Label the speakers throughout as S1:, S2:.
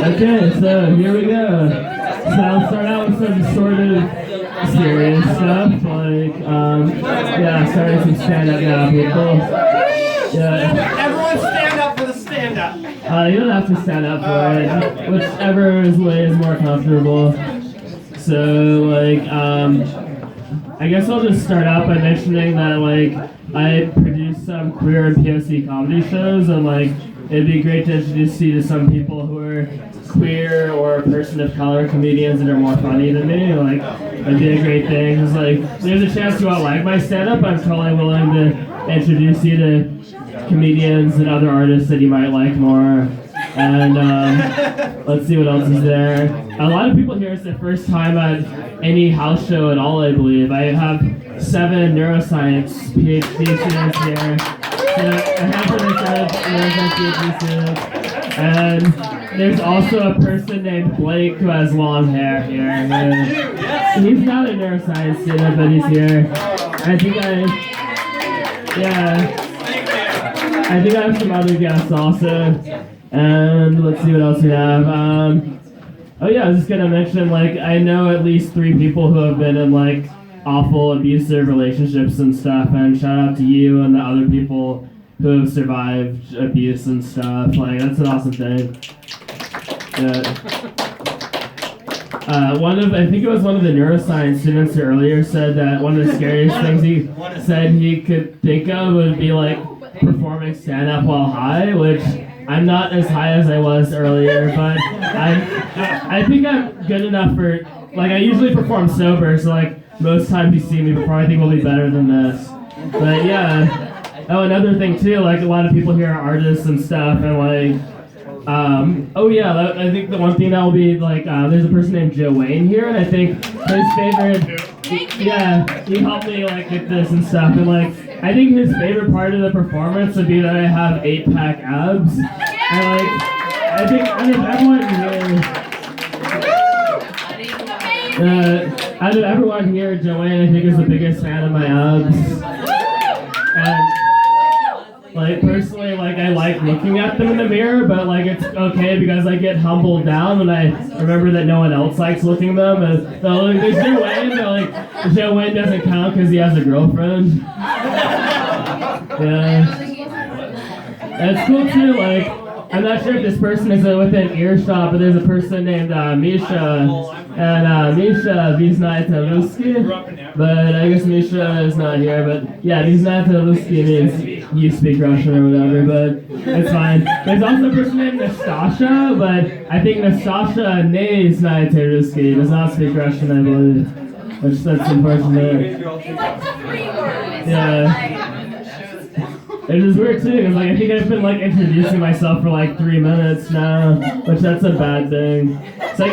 S1: Okay, so here we go. So I'll start out with some sort of serious stuff, like, starting some stand-up now, people. Yeah.
S2: Everyone stand up for the stand-up.
S1: You don't have to stand up for it, whichever way is more comfortable. So, like, I guess I'll just start out by mentioning that, like, I produce some queer and POC comedy shows, and, like, it'd be great to introduce you to some people who are queer or person of color comedians that are more funny than me. Like, it'd be a great thing. It's like, there's a chance you won't like my stand-up. I'm totally willing to introduce you to comedians and other artists that you might like more. And let's see what else is there. A lot of people here, it's their first time at any house show at all, I believe. I have 7 neuroscience PhD students here. So a handful of neuroscience PhD students. And there's also a person named Blake who has long hair here. He's not a neuroscience student, but he's here. I think I have some other guests also. And let's see what else we have. I was just gonna mention, like, I know at least 3 people who have been in, like, awful abusive relationships and stuff, and shout out to you and the other people who have survived abuse and stuff. Like, that's an awesome thing. I think it was one of the neuroscience students earlier said that one of the scariest things he said he could think of would be, like, performing stand-up while high, which I'm not as high as I was earlier, but I think I'm good enough for, like, I usually perform sober, so, like, most times you see me perform, I think will be better than this. But yeah. Oh, another thing too, like, a lot of people here are artists and stuff, and, like, I think the one thing that will be, like, there's a person named Joe Wayne here, and I think his favorite, he helped me, like, with this and stuff, and, like, I think his favorite part of the performance would be that I have 8-pack abs, and, like, I think out of everyone here, Joanne, I think, is the biggest fan of my abs, and, like, personally, like, I like looking at them in the mirror, but, like, it's okay because I get humbled down when I remember that no one else likes looking at them, and so, like, there's Joe Wayne, but, like, Joe Wayne doesn't count because he has a girlfriend. Yeah. And it's cool too, like, I'm not sure if this person is within earshot, but there's a person named Misha, and Misha Viznaitaluski, but I guess Misha is not here, but yeah, Viznaitaluski means you speak Russian or whatever, but it's fine. There's also a person named Nastasha, but I think Nastasha Viznaitaluski does not speak Russian, I believe, which that's unfortunate. Yeah. It is weird too, because, like, I think I've been, like, introducing myself for, like, 3 minutes now, which that's a bad thing. So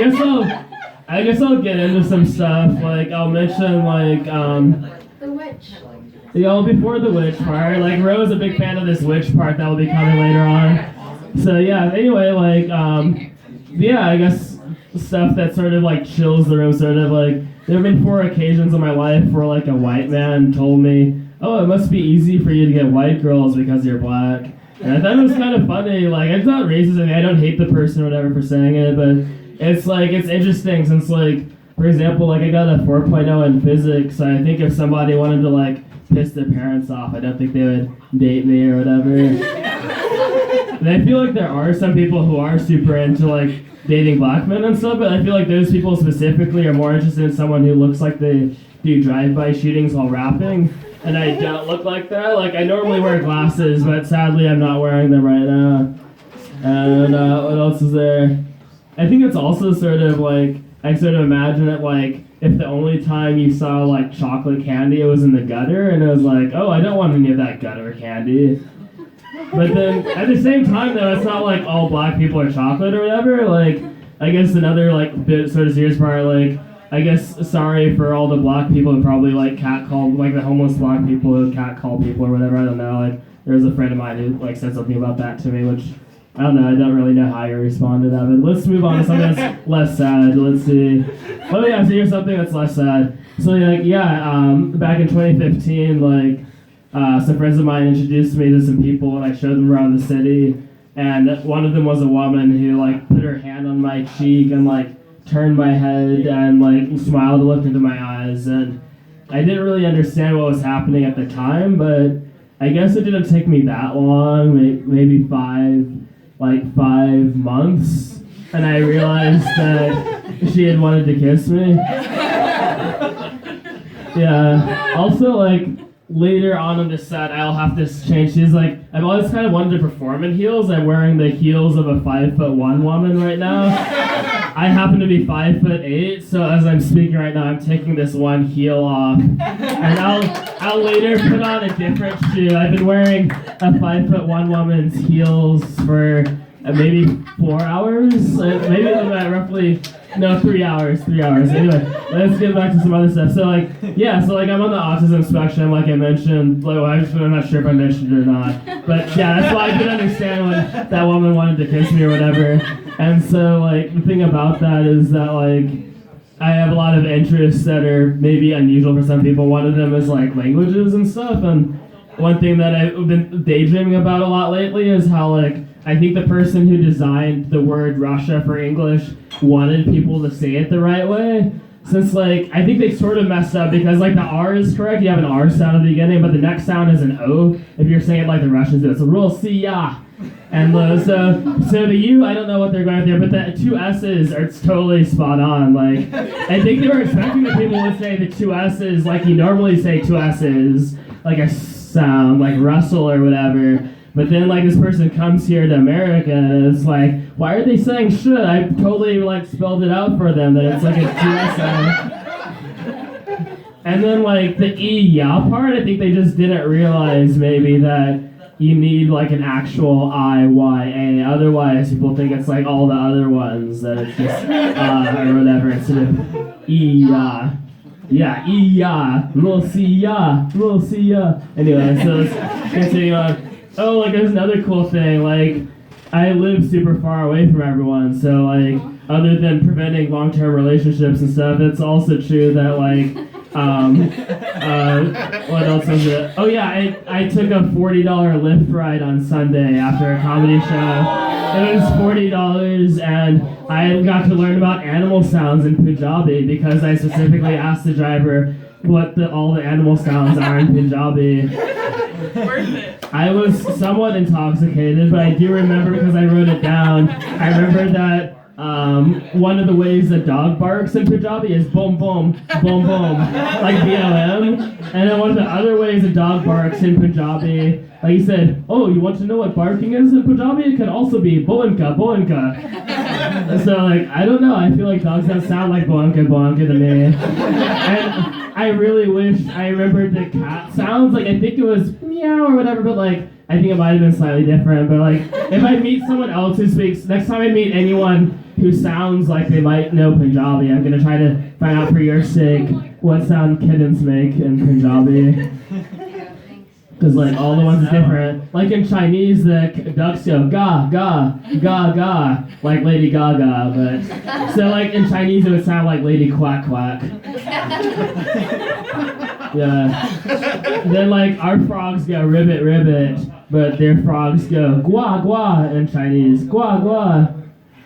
S1: I guess I'll get into some stuff. Like, I'll mention, like,
S3: the witch.
S1: Before the witch part, like, Rose is a big fan of this witch part that will be coming later on. So yeah, anyway, like, I guess stuff that sort of, like, chills the room, sort of, like, there have been 4 occasions in my life where, like, a white man told me, "Oh, it must be easy for you to get white girls because you're black." And I thought it was kind of funny. Like, it's not racist. I mean, I don't hate the person or whatever for saying it, but it's, like, it's interesting since, like, for example, like, I got a 4.0 in physics, so I think if somebody wanted to, like, piss their parents off, I don't think they would date me or whatever. And I feel like there are some people who are super into, like, dating black men and stuff, but I feel like those people specifically are more interested in someone who looks like they do drive-by shootings while rapping. And I don't look like that. Like, I normally wear glasses, but sadly I'm not wearing them right now. And what else is there? I think it's also sort of like, I sort of imagine it like, if the only time you saw, like, chocolate candy, it was in the gutter, and it was like, oh, I don't want any of that gutter candy. But then, at the same time, though, it's not like all black people are chocolate or whatever. Like, I guess another, like, bit sort of serious part, like, I guess sorry for all the black people who probably, like, catcall, like, the homeless black people who catcall people or whatever, I don't know. Like, there was a friend of mine who, like, said something about that to me, which, I don't know, I don't really know how you respond to that, but let's move on to something that's less sad. Let's see. Oh yeah, so here's something that's less sad. So, like, back in 2015, like, some friends of mine introduced me to some people, and I showed them around the city, and one of them was a woman who like put her hand on my cheek and like turned my head and like smiled and looked into my eyes, and I didn't really understand what was happening at the time, but I guess it didn't take me that long, maybe 5 months, and I realized that she had wanted to kiss me. Yeah. Also, like, later on the set, I'll have to change. She's like, I've always kind of wanted to perform in heels. I'm wearing the heels of a 5'1" woman right now. I happen to be 5'8", so as I'm speaking right now, I'm taking this one heel off, and I'll later put on a different shoe. I've been wearing a 5'1" woman's heels for maybe 4 hours, maybe roughly. No, 3 hours. Anyway, let's get back to some other stuff. So I'm on the autism spectrum, like I mentioned. Like, I'm not sure if I mentioned it or not. But yeah, that's why I could understand when that woman wanted to kiss me or whatever. And so, like, the thing about that is that, like, I have a lot of interests that are maybe unusual for some people. One of them is, like, languages and stuff. And one thing that I've been daydreaming about a lot lately is how, like, I think the person who designed the word Russia for English wanted people to say it the right way. Since, like, I think they sort of messed up because, like, the R is correct. You have an R sound at the beginning, but the next sound is an O if you're saying it like the Russians do. It's a real C-ya. And so the U, I don't know what they're going with there, but the two S's are totally spot on. Like, I think they were expecting that people would say the two S's like you normally say two S's, like a sound, like Russell or whatever. But then, like, this person comes here to America and it's like, why are they saying shit? I totally, like, spelled it out for them that it's like a two-S. And then, like, the E-ya part, I think they just didn't realize maybe that you need, like, an actual I-Y-A. Otherwise, people think it's like all the other ones, that it's just or whatever instead of E-ya. Yeah, E-ya, little C-ya. Anyway, so let's continue on. Oh, like, there's another cool thing, like, I live super far away from everyone, so, like, other than preventing long-term relationships and stuff, it's also true that, like, what else was it? Oh, yeah, I took a $40 Lyft ride on Sunday after a comedy show. It was $40, and I got to learn about animal sounds in Punjabi because I specifically asked the driver what all the animal sounds are in Punjabi.
S3: Worth it.
S1: I was somewhat intoxicated, but I do remember because I wrote it down. I remember that one of the ways a dog barks in Punjabi is boom boom, boom boom, like B-O-M. And then one of the other ways a dog barks in Punjabi, like he said, oh, you want to know what barking is in Punjabi? It can also be boinka, boinka. So, like, I don't know, I feel like dogs don't sound like boinka, boinka to me. And I really wish I remembered the cat sounds, like, I think it was meow or whatever, but, like, I think it might have been slightly different, but, like, if I meet someone else who speaks, next time I meet anyone who sounds like they might know Punjabi, I'm gonna try to find out for your sake what sound kittens make in Punjabi. Because, like, all the ones are different. Like, in Chinese, the ducks go ga, ga, ga, ga, like Lady Gaga, but... So, like, in Chinese, it would sound like Lady Quack Quack. Yeah. Then, like, our frogs go ribbit, ribbit, but their frogs go gua, gua in Chinese. Gua, gua.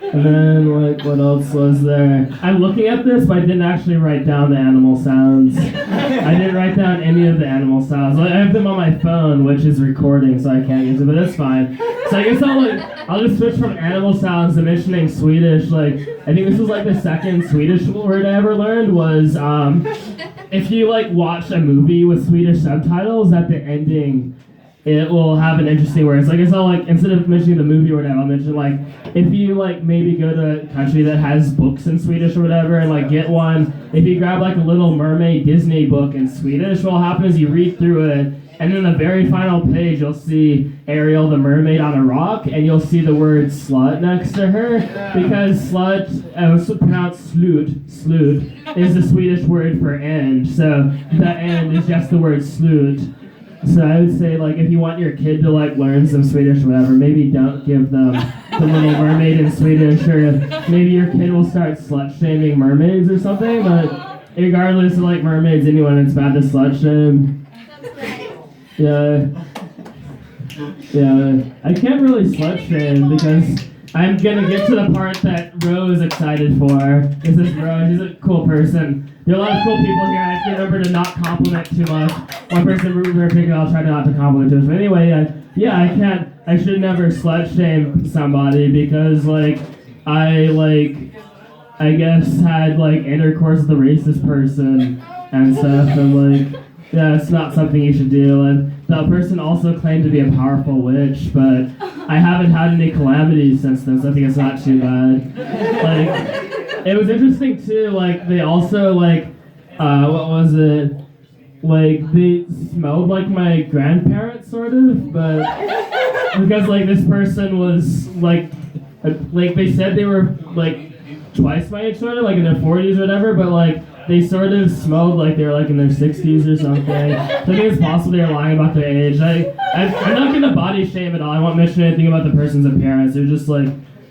S1: And then, like, what else was there? I'm looking at this, but I didn't actually write down the animal sounds. I didn't write down any of the animal sounds. I have them on my phone, which is recording, so I can't use it, but that's fine. So I guess I'll just switch from animal sounds to mentioning Swedish. Like, I think this was, like, the second Swedish word I ever learned was, if you, like, watch a movie with Swedish subtitles, at the ending, it will have an interesting word. So I guess I'll, like, instead of mentioning the movie or whatever, I'll mention, like, if you, like, maybe go to a country that has books in Swedish or whatever and, like, get one, if you grab, like, a Little Mermaid Disney book in Swedish, what'll happen is you read through it, and then the very final page, you'll see Ariel the mermaid on a rock, and you'll see the word slut next to her, because slut, pronounced slut, is the Swedish word for end, so the end is just the word slut. So I would say, like, if you want your kid to, like, learn some Swedish or whatever, maybe don't give them the Little Mermaid in Swedish, or maybe your kid will start slut-shaming mermaids or something, but regardless of, like, mermaids, anyone, it's bad to slut-shame. Yeah. Yeah, I can't really slut shame because I'm gonna get to the part that Rose is excited for. This is Rose, she's a cool person. There are a lot of cool people here. I have to remember to not compliment too much. One person in particular, I'll try not to compliment too much. But anyway, I should never slut shame somebody because I guess had intercourse with a racist person and stuff, and yeah, it's not something you should do. And that person also claimed to be a powerful witch, but I haven't had any calamities since then, so I think it's not too bad. It was interesting too, they also, what was it? They smelled like my grandparents, sort of, but because, this person was, they said they were, twice my age, sort of, in their 40s or whatever, but, they sort of smelled like they were in their 60s or something. So I think it's possible they're lying about their age. I'm not gonna body shame at all. I won't mention anything about the person's appearance. They're just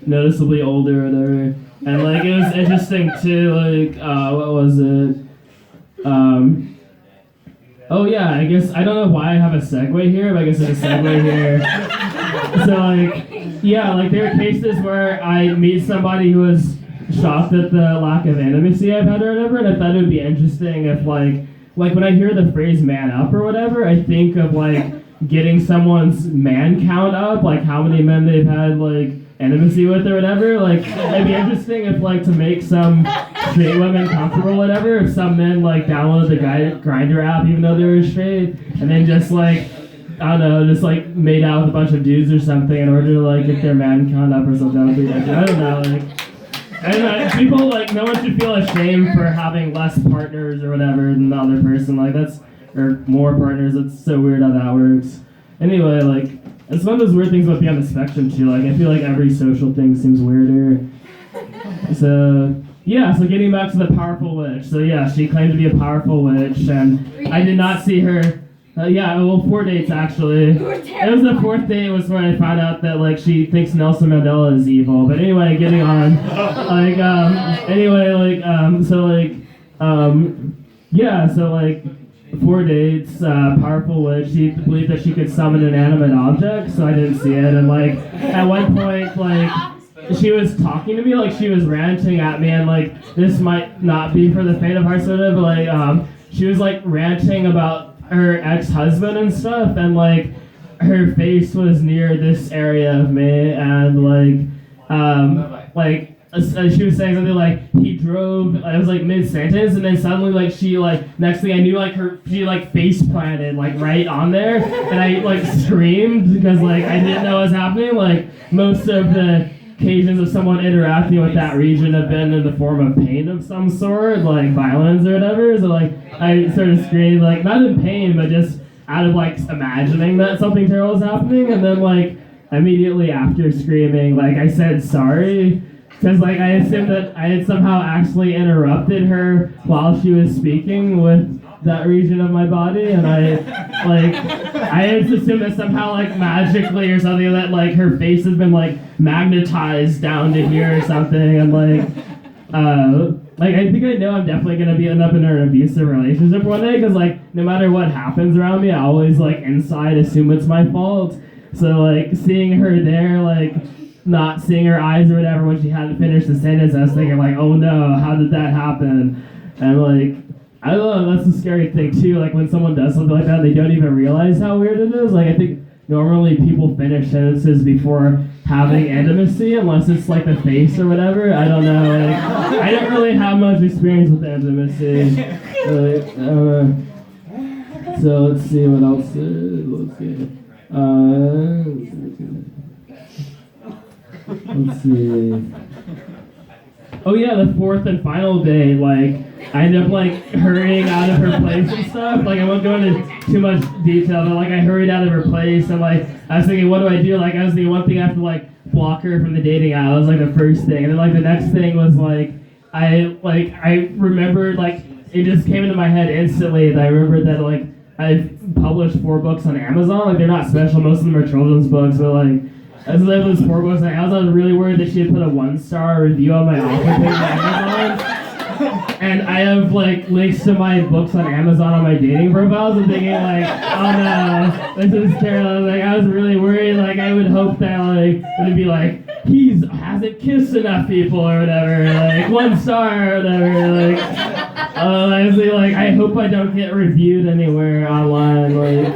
S1: noticeably older or whatever. And it was interesting too. What was it? Oh yeah, I guess I don't know why I have a segue here, but I guess there's a segue here. So there are cases where I meet somebody who was shocked at the lack of intimacy I've had or whatever, and I thought it would be interesting if when I hear the phrase man up or whatever, I think of getting someone's man count up, how many men they've had intimacy with or whatever. It'd be interesting if to make some straight women comfortable or whatever, if some men downloaded the Grindr app even though they were straight, and then just I don't know, just made out with a bunch of dudes or something in order to get their man count up or something. I don't know, and people no one should feel ashamed for having less partners or whatever than the other person. Or more partners. That's so weird how that works. Anyway, it's one of those weird things about being on the spectrum too. I feel every social thing seems weirder. So getting back to the powerful witch. So yeah, she claimed to be a powerful witch, and I did not see her. 4 dates actually. It was the fourth date was when I found out that she thinks Nelson Mandela is evil. But anyway, getting on. 4 dates, powerful witch. She believed that she could summon inanimate objects, so I didn't see it. And at one point, she was talking to me, she was ranting at me, and this might not be for the faint of heart, sort of, but she was ranting about her ex-husband and stuff, and her face was near this area of me, and she was saying something he drove. I was mid-sentence, and then suddenly she next thing I knew she face planted right on there, and I screamed because I didn't know what was happening. Most of the occasions of someone interacting with that region have been in the form of pain of some sort, violence or whatever. So I sort of screamed, not in pain, but just out of imagining that something terrible was happening. And then immediately after screaming, I said sorry, because I assumed that I had somehow actually interrupted her while she was speaking with that region of my body, and I just assumed that somehow magically or something that her face has been magnetized down to here or something, and I think I know I'm definitely gonna end up in an abusive relationship one day, because no matter what happens around me, I always inside assume it's my fault. So seeing her there, not seeing her eyes or whatever when she hadn't finished the sentence, I was thinking oh no, how did that happen? And I don't know, that's a scary thing too, when someone does something like that, they don't even realize how weird it is. I think normally people finish sentences before having intimacy, unless it's the face or whatever. I don't know, I don't really have much experience with intimacy. So let's see what else is, let's see. Oh yeah, the fourth and final day, I ended up hurrying out of her place and stuff. I won't go into too much detail, but I hurried out of her place, and I was thinking, what do I do? I was thinking one thing, I have to block her from the dating app. That was the first thing, and then the next thing was I remembered it just came into my head instantly that I remembered that I've published 4 books on Amazon. They're not special, most of them are children's books, but as I was 4 books on Amazon, I was really worried that she had put a 1-star review on my author page on Amazon. And I have like links to my books on Amazon on my dating profiles. I'm thinking like, oh no, this is terrible. Like I was really worried. Like I would hope that like it would be like he hasn't kissed enough people or whatever. Like 1 star or whatever. Like honestly, like I hope I don't get reviewed anywhere online. Like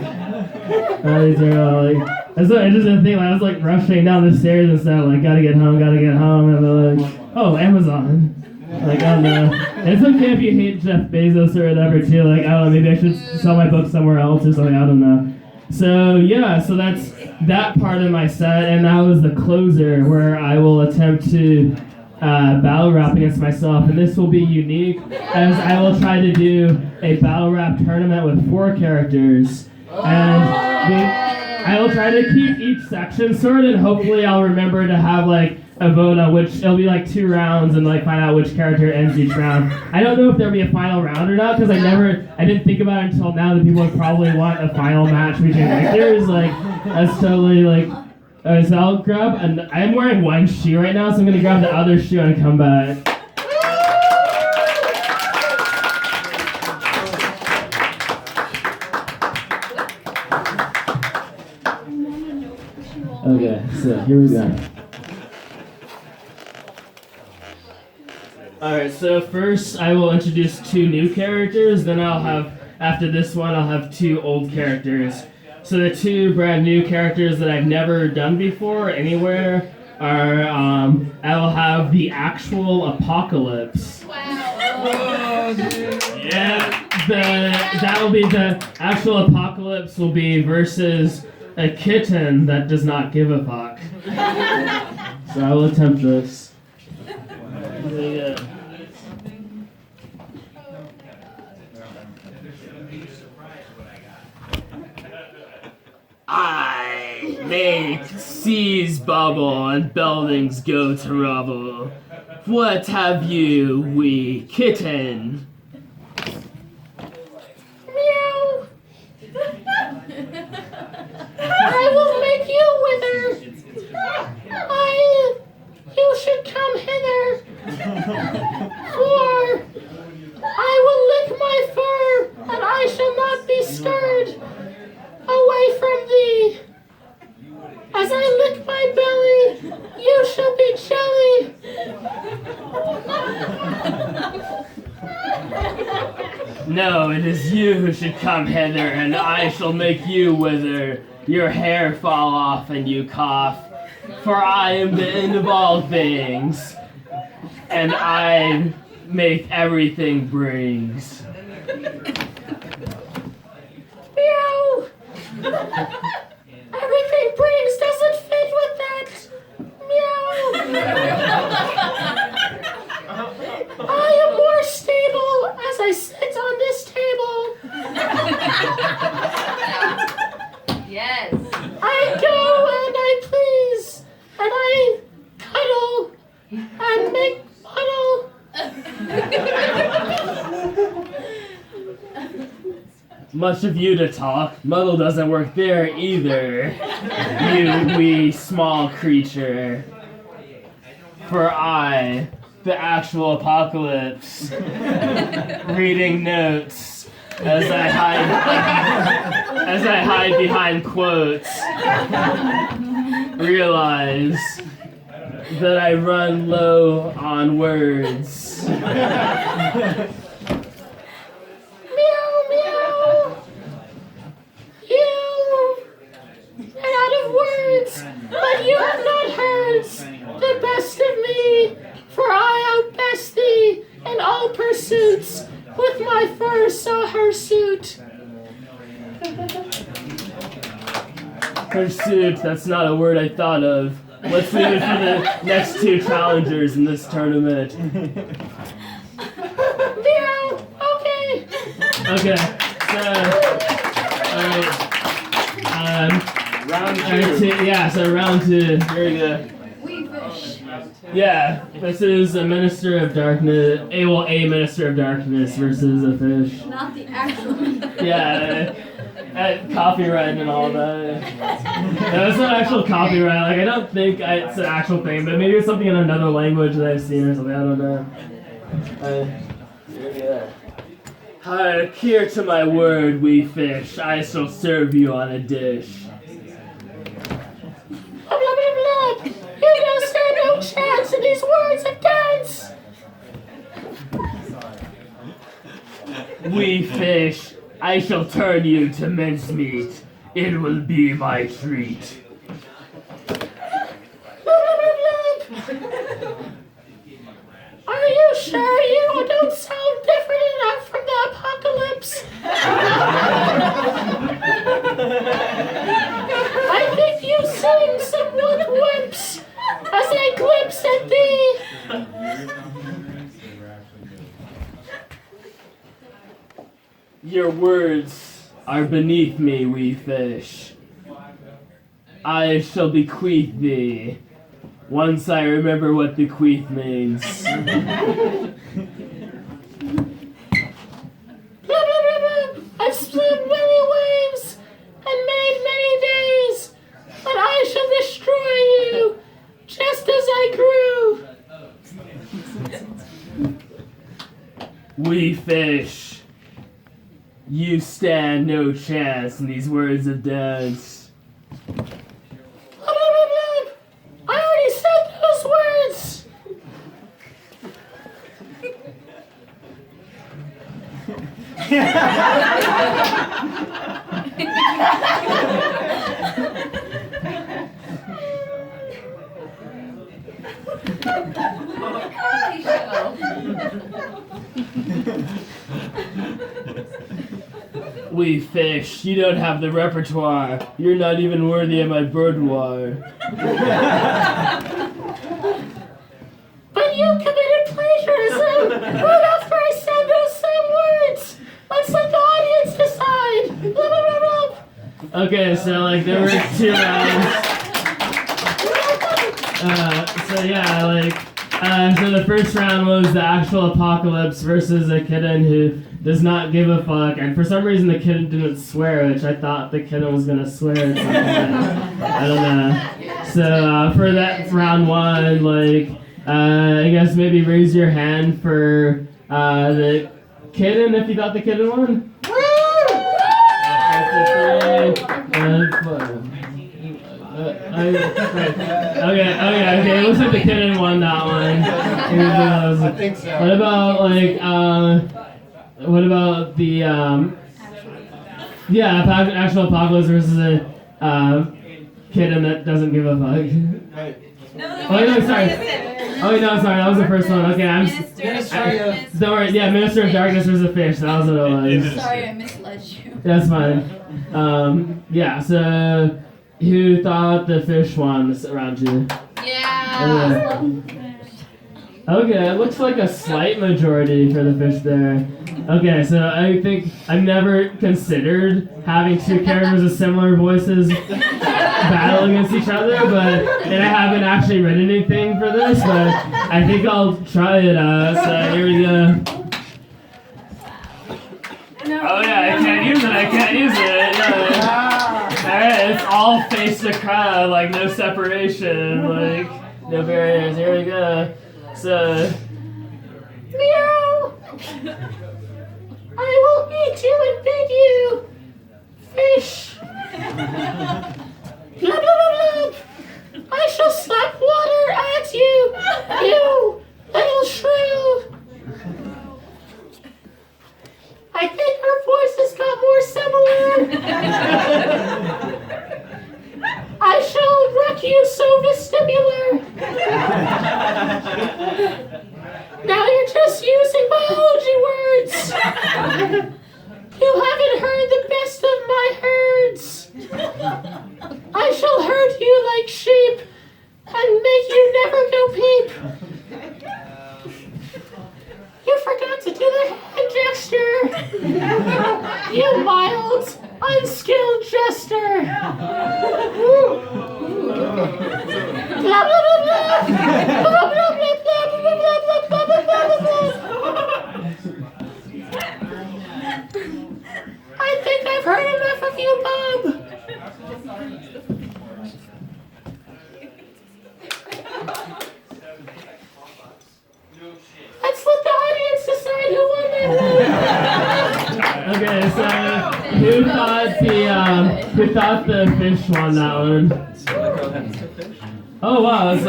S1: these are all like. That's what I just didn't think. Like, I was like rushing down the stairs and stuff. Like gotta get home, and they're like, oh Amazon. Like, I don't know. It's okay if you hate Jeff Bezos or whatever, too. Like, I don't know, maybe I should sell my book somewhere else or something. I don't know. So, yeah, so that's that part of my set. And that was the closer, where I will attempt to battle rap against myself. And this will be unique, as I will try to do a battle rap tournament with 4 characters. And I will try to keep each section sorted. Hopefully, I'll remember to have, like, a vote on which, it'll be like 2 rounds and like find out which character ends each round. I don't know if there'll be a final round or not, because I didn't think about it until now that people would probably want a final match between victors. Like, that's totally like, alright, so I'll grab, and I'm wearing one shoe right now, so I'm gonna grab the other shoe and come back. Okay, so here we go. Alright, so first I will introduce 2 new characters, then after this one, I'll have 2 old characters. So the 2 brand new characters that I've never done before anywhere are, I will have the actual Apocalypse.
S3: Wow.
S1: Yeah, that will be the actual Apocalypse will be versus a kitten that does not give a fuck. So I will attempt this. I make seas bubble and buildings go to rubble. What have you, wee kitten?
S3: Meow. I will make you wither. You should come hither. For I will lick my fur, and I shall not be stirred away from thee. As I lick my belly, you shall be jelly.
S1: No, it is you who should come hither, and I shall make you wither. Your hair fall off and you cough. For I am the end of all things, and I make everything brings.
S3: Meow. Everything brings doesn't fit with that. Meow. I am more stable as I sit on this table.
S4: Yes.
S3: I go and I please, and I cuddle and make puddle.
S1: Much of you to talk. Muddle doesn't work there either. You wee small creature. For I, the actual Apocalypse, reading notes as I hide behind quotes, realize that I run low on words.
S3: But you have not heard the best of me, for I outbest thee in all pursuits with my fur so hirsute.
S1: Pursuit, that's not a word I thought of. Let's leave it for the next 2 challengers in this tournament.
S3: Meow, okay.
S1: Okay, so, alright. Round 2. Yeah, so round 2. Here we go.
S4: We fish.
S1: Yeah, this is a Minister of Darkness, a Minister of Darkness versus a fish.
S4: Not the actual.
S1: Yeah, copyright and all that. No, it's not actual copyright. Like, I don't think it's an actual thing, but maybe it's something in another language that I've seen or something. I don't know. Adhere to my word, wee fish. I shall serve you on a dish.
S3: Blah, blah, blah, blah. You don't stand no chance in these words of dance.
S1: Wee fish, I shall turn you to mincemeat. It will be my treat.
S3: Are you sure you don't sound different enough from the apocalypse? I think you sing somewhat wimps as I glimpse at thee.
S1: Your words are beneath me, wee fish. I shall bequeath thee, once I remember what bequeath means.
S3: Blah, blah, blah, blah. I've split many waves and made many days, but I shall destroy you just as I grew.
S1: Wee fish, you stand no chance in these words of dance.
S3: I already said those words.
S4: Comedy show.
S1: Wee fish, you don't have the repertoire. You're not even worthy of my boudoir.
S3: But you committed plagiarism right after I said those same words. Let's let the audience decide. Blah, blah, blah, blah.
S1: Okay, so like there were 2 rounds. So the first round was the actual apocalypse versus a kitten who does not give a fuck, and for some reason the kitten didn't swear, which I thought the kitten was gonna swear at something. I don't know. So for that round 1, I guess maybe raise your hand for the kitten if you thought the kitten won. Okay. It looks like the kitten won that one.
S2: I think so.
S1: What about the actual apocalypse versus a kitten that doesn't give a fuck? Sorry. That was the first one. Okay, don't worry. Yeah, Minister of Darkness versus a fish. That was what it was.
S4: Sorry, I misled you.
S1: That's fine. So who thought the fish won this round 2?
S4: Yeah.
S1: Okay, it looks like a slight majority for the fish there. Okay, so I think I've never considered having 2 characters with similar voices battle against each other, and I haven't actually read anything for this, but I think I'll try it out. So here we go. Oh yeah, I can't use it. No. Alright, it's all face to crowd, like no separation, like no barriers. Here we go. So,
S3: Meow. I will eat you and feed you, fish. Blah, blah, blah, blah. I shall slap water at you, you little shrew. I think our voices got more similar. I shall wreck you so vestibular. Now you're just using biology words. You haven't heard the best of my herds. I shall herd you like sheep and make you never go peep. You forgot to do the hand gesture. You mild, unskilled jester. Blah, blah, blah, blah. Blah, blah, blah, blah, blah, blah, blah, blah, blah, blah. I think I've heard enough of you, Bob. Let's let the audience decide who won that round.
S1: who thought the fish won that one? Oh wow, that's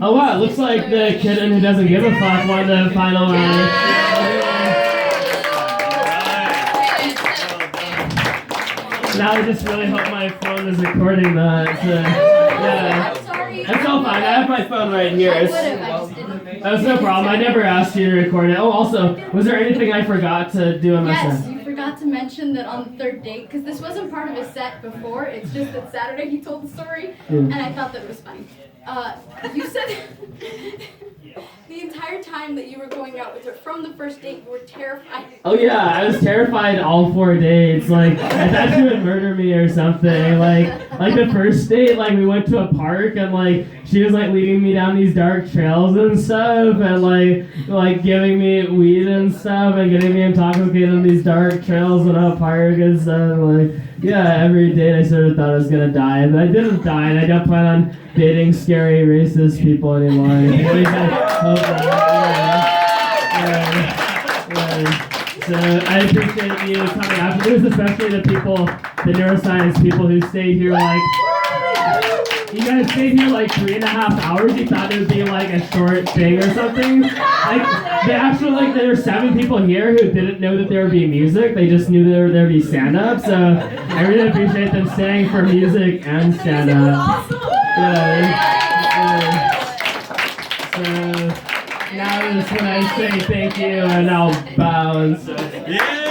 S1: oh wow, it looks like the kitten who doesn't give a fuck won the final round. Now I just really hope my phone is recording that. So, yeah. It's all fine. I have my phone right here. That's no problem. I never asked you to record it. Oh, also, was there anything I forgot to do on my set?
S5: Yes, you forgot to mention that on the third date, because this wasn't part of his set before, it's just that Saturday he told the story, and I thought that it was funny. You said the entire time that you were going out with her, from the first date, you were terrified.
S1: Oh yeah, I was terrified all 4 dates. Like, I thought she would murder me or something. Like the first date, like we went to a park and like she was like leading me down these dark trails and stuff, and like giving me weed and stuff, and getting me intoxicated on these dark trails in a park and stuff. Like, yeah, every date I sort of thought I was gonna die, but I didn't die, and I don't plan on dating scary racist people anymore. At least I hope that. Yeah. So I appreciate you coming afterwards, especially the people, the neuroscience people who stayed here like. You guys stayed here like 3.5 hours. You thought it would be like a short thing or something. Like they actually like there were 7 people here who didn't know that there would be music. They just knew there would be stand up. So I really appreciate them staying for music and stand up. Yeah. So now is when I say thank you and I'll bow and say.
S6: Yeah.